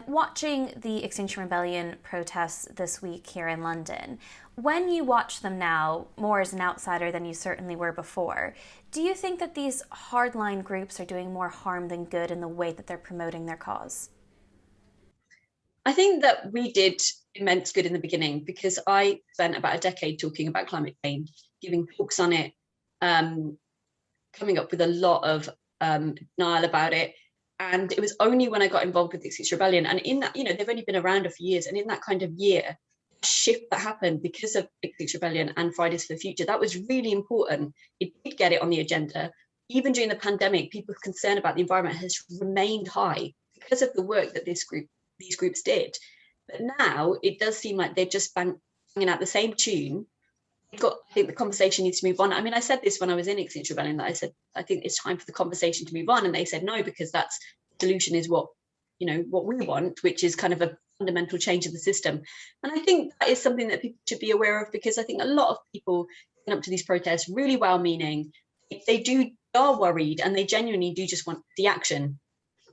Watching the Extinction Rebellion protests this week here in London, when you watch them now, more as an outsider than you certainly were before, do you think that these hardline groups are doing more harm than good in the way that they're promoting their cause? I think that we did immense good in the beginning, because I spent about a decade talking about climate change, giving talks on it, coming up with a lot of denial about it. And it was only when I got involved with the Extinction Rebellion, and in that, you know, they've only been around a few years, and in that kind of year, shift that happened because of Extinction Rebellion and Fridays for the Future, that was really important. It did get it on the agenda. Even during the pandemic, people's concern about the environment has remained high because of the work that these groups did. But now it does seem like they're just banging out the same tune. I think the conversation needs to move on. I mean, I said this when I was in Extinction Rebellion, that I said, I think it's time for the conversation to move on. And they said, no, because that's the solution is what we want, which is kind of a fundamental change of the system. And I think that is something that people should be aware of, because I think a lot of people going up to these protests, really well-meaning, they are worried and they genuinely do just want the action,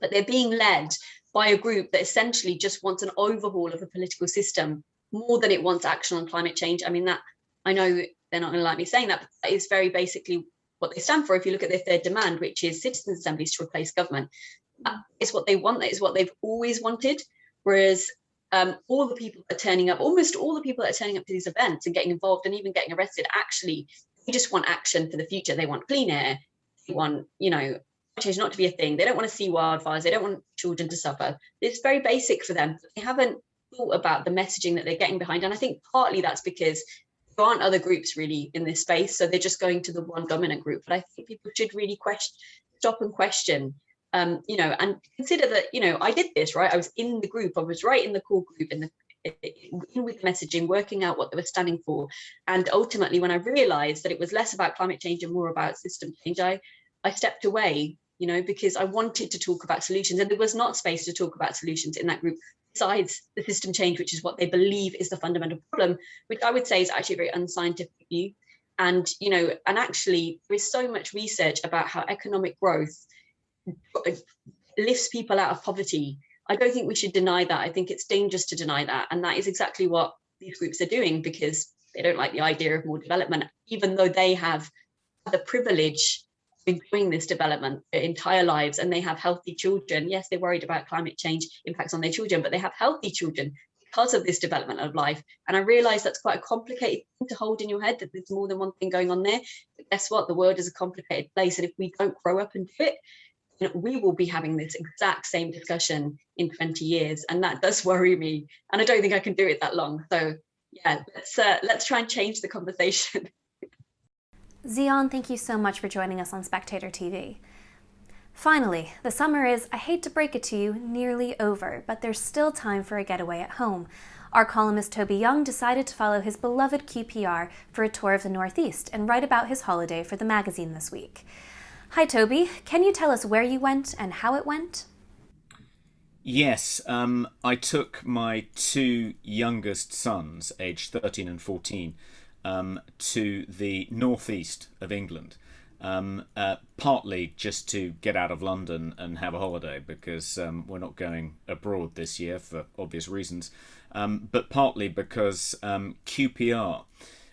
but they're being led by a group that essentially just wants an overhaul of the political system more than it wants action on climate change. I mean, that, I know they're not going to like me saying that, but that is very basically what they stand for. If you look at their third demand, which is citizens' assemblies to replace government, that is what they want. That is what they've always wanted. Whereas all the people that are turning up, almost all the people that are turning up to these events and getting involved and even getting arrested, actually, they just want action for the future. They want clean air. They want, change not to be a thing. They don't want to see wildfires. They don't want children to suffer. It's very basic for them. They haven't thought about the messaging that they're getting behind. And I think partly that's because there aren't other groups really in this space. So they're just going to the one dominant group. But I think people should really stop and question, and consider that, I did this, right? I was in the group. I was right in the core group, in with the messaging, working out what they were standing for. And ultimately, when I realized that it was less about climate change and more about system change, I stepped away, because I wanted to talk about solutions. And there was not space to talk about solutions in that group, besides the system change, which is what they believe is the fundamental problem, which I would say is actually a very unscientific view. And, and actually there is so much research about how economic growth lifts people out of poverty. I don't think we should deny that. I think it's dangerous to deny that. And that is exactly what these groups are doing, because they don't like the idea of more development, even though they have the privilege of enjoying this development their entire lives, and they have healthy children. Yes, they're worried about climate change impacts on their children, but they have healthy children because of this development of life. And I realize that's quite a complicated thing to hold in your head, that there's more than one thing going on there. But guess what? The world is a complicated place. And if we don't grow up and do it, then we will be having this exact same discussion in 20 years. And that does worry me. And I don't think I can do it that long. So yeah, let's try and change the conversation. Zion, thank you so much for joining us on Spectator TV. Finally, the summer is, I hate to break it to you, nearly over, but there's still time for a getaway at home. Our columnist Toby Young decided to follow his beloved QPR for a tour of the Northeast and write about his holiday for the magazine this week. Hi Toby, can you tell us where you went and how it went? Yes, I took my two youngest sons, aged 13 and 14, to the northeast of England. Partly just to get out of London and have a holiday, because we're not going abroad this year for obvious reasons, but partly because QPR,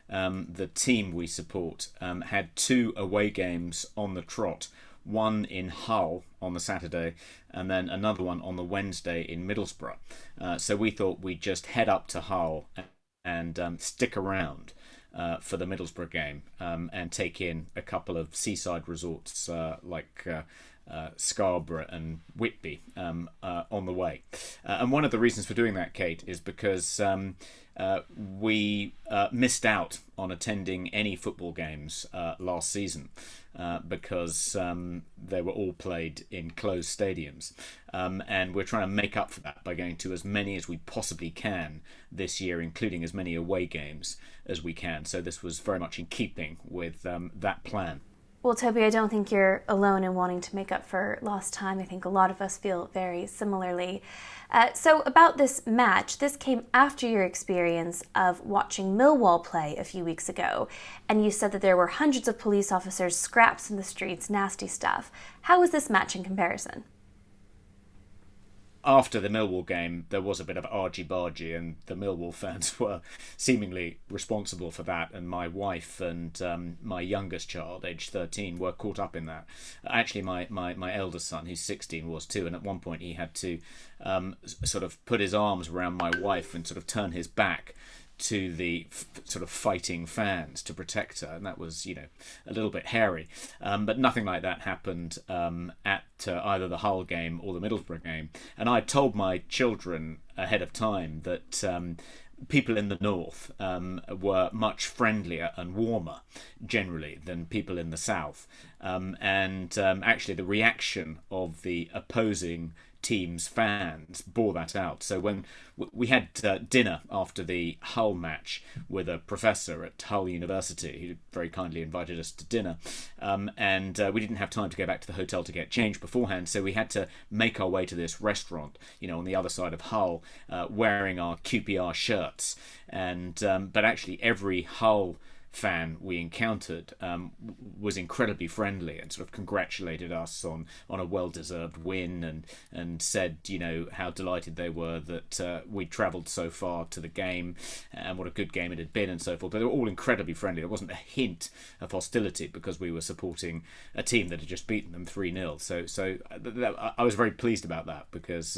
the team we support, had two away games on the trot, one in Hull on the Saturday and then another one on the Wednesday in Middlesbrough. So we thought we'd just head up to Hull and stick around for the Middlesbrough game and take in a couple of seaside resorts like Scarborough and Whitby on the way. And one of the reasons for doing that, Kate, is because we missed out on attending any football games last season because they were all played in closed stadiums. And we're trying to make up for that by going to as many as we possibly can this year, including as many away games as we can. So this was very much in keeping with that plan. Well, Toby, I don't think you're alone in wanting to make up for lost time. I think a lot of us feel very similarly. So about this match, this came after your experience of watching Millwall play a few weeks ago, and you said that there were hundreds of police officers, scraps in the streets, nasty stuff. How was this match in comparison? After the Millwall game, there was a bit of argy-bargy, and the Millwall fans were seemingly responsible for that, and my wife and my youngest child, aged 13, were caught up in that. Actually, my eldest son, who's 16, was too, and at one point he had to sort of put his arms around my wife and sort of turn his back to the sort of fighting fans to protect her, and that was, a little bit hairy. But nothing like that happened at either the Hull game or the Middlesbrough game. And I told my children ahead of time that people in the north were much friendlier and warmer generally than people in the south. And actually the reaction of the opposing team's fans bore that out. So when we had dinner after the Hull match with a professor at Hull University who very kindly invited us to dinner, and we didn't have time to go back to the hotel to get changed beforehand, so we had to make our way to this restaurant, on the other side of Hull, wearing our QPR shirts. And but actually every Hull fan we encountered was incredibly friendly and sort of congratulated us on a well-deserved win, and said how delighted they were that we'd travelled so far to the game and what a good game it had been and so forth. But they were all incredibly friendly. There wasn't a hint of hostility because we were supporting a team that had just beaten them 3-0. So I was very pleased about that, because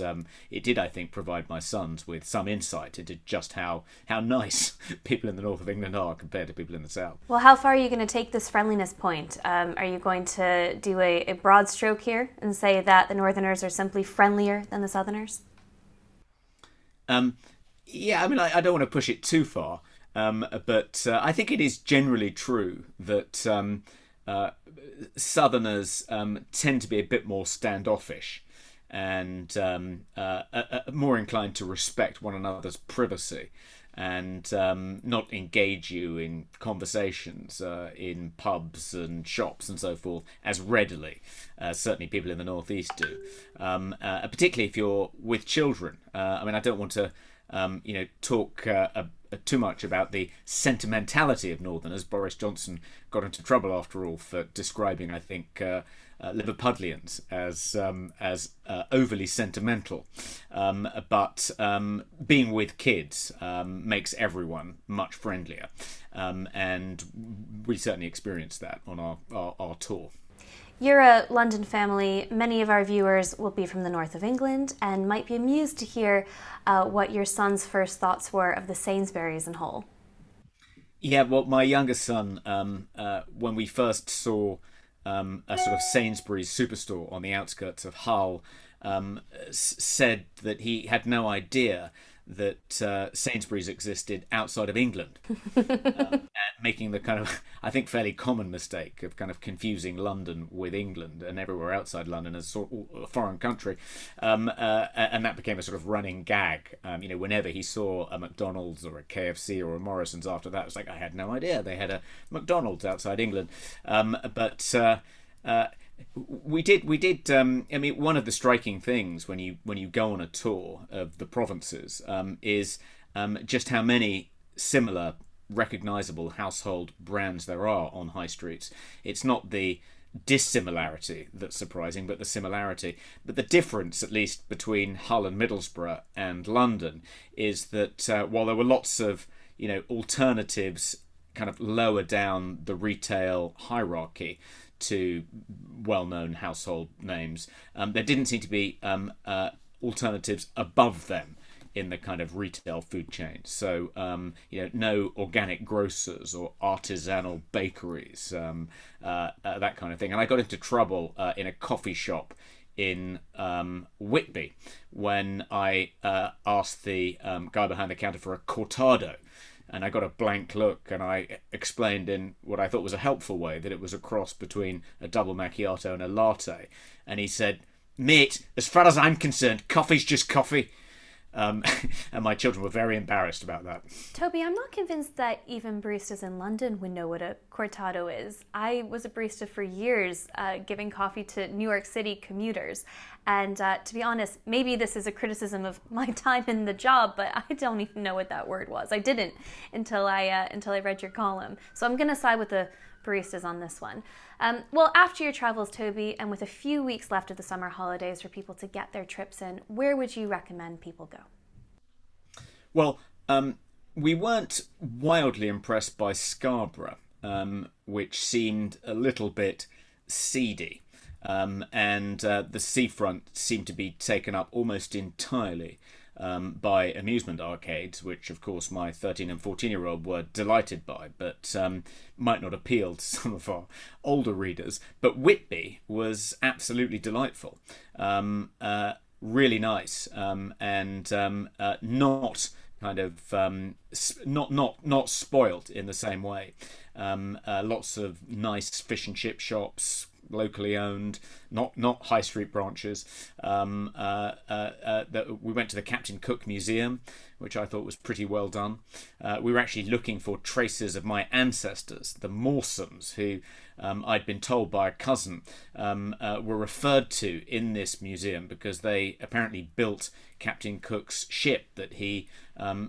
it did, I think, provide my sons with some insight into just how nice people in the north of England are compared to people in the south. Well, how far are you going to take this friendliness point? Are you going to do a broad stroke here and say that the Northerners are simply friendlier than the Southerners? Yeah, I mean, I don't want to push it too far, but I think it is generally true that Southerners tend to be a bit more standoffish and more inclined to respect one another's privacy, and not engage you in conversations in pubs and shops and so forth as readily as certainly people in the northeast do, particularly if you're with children. I mean, I don't want to talk too much about the sentimentality of Northerners. Boris Johnson got into trouble, after all, for describing, I think, Liverpudlians as overly sentimental, but being with kids makes everyone much friendlier, and we certainly experienced that on our tour. You're a London family. Many of our viewers will be from the north of England and might be amused to hear what your son's first thoughts were of the Sainsbury's in Hull. Yeah, well, my youngest son, when we first saw a sort of Sainsbury's superstore on the outskirts of Hull, said that he had no idea that Sainsbury's existed outside of England, and making the kind of, I think, fairly common mistake of kind of confusing London with England and everywhere outside London as sort of a foreign country, and that became a sort of running gag. Whenever he saw a McDonald's or a KFC or a Morrison's after that, it was like, I had no idea they had a McDonald's outside England, We did. One of the striking things when you go on a tour of the provinces is just how many similar, recognisable household brands there are on high streets. It's not the dissimilarity that's surprising, but the similarity. But the difference, at least between Hull and Middlesbrough and London, is that while there were lots of alternatives, kind of lower down the retail hierarchy to well-known household names, there didn't seem to be alternatives above them in the kind of retail food chain. So no organic grocers or artisanal bakeries, that kind of thing. And I got into trouble in a coffee shop in Whitby when I asked the guy behind the counter for a cortado. And I got a blank look, and I explained in what I thought was a helpful way that it was a cross between a double macchiato and a latte. And he said, "Mate, as far as I'm concerned, coffee's just coffee." And my children were very embarrassed about that. Toby, I'm not convinced that even baristas in London would know what a cortado is. I was a barista for years, giving coffee to New York City commuters. And to be honest, maybe this is a criticism of my time in the job, but I don't even know what that word was. I didn't until I read your column. So I'm going to side with the baristas on this one. Well, after your travels, Toby, and with a few weeks left of the summer holidays for people to get their trips in, where would you recommend people go? Well, we weren't wildly impressed by Scarborough, which seemed a little bit seedy. And the seafront seemed to be taken up almost entirely by amusement arcades, which of course my 13 and 14-year-old were delighted by, but might not appeal to some of our older readers. But Whitby was absolutely delightful, really nice, and not kind of not spoilt in the same way. Lots of nice fish and chip shops, locally owned, not high street branches. We went to the Captain Cook Museum, which I thought was pretty well done. We were actually looking for traces of my ancestors, the Mawsons, who I'd been told by a cousin were referred to in this museum because they apparently built Captain Cook's ship that he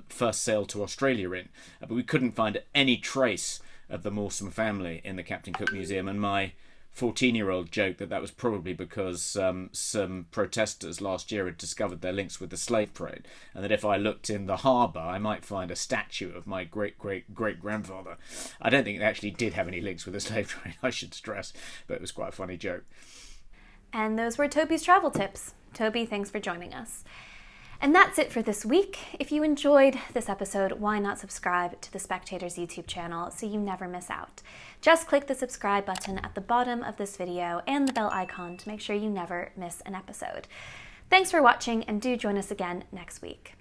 first sailed to Australia in. But we couldn't find any trace of the Mawson family in the Captain Cook Museum, and my 14-year-old joked that was probably because some protesters last year had discovered their links with the slave trade, and that if I looked in the harbour I might find a statue of my great-great-great-grandfather. I don't think they actually did have any links with the slave trade, I should stress, but it was quite a funny joke. And those were Toby's travel tips. Toby, thanks for joining us. And that's it for this week. If you enjoyed this episode, why not subscribe to the Spectator's YouTube channel so you never miss out? Just click the subscribe button at the bottom of this video and the bell icon to make sure you never miss an episode. Thanks for watching, and do join us again next week.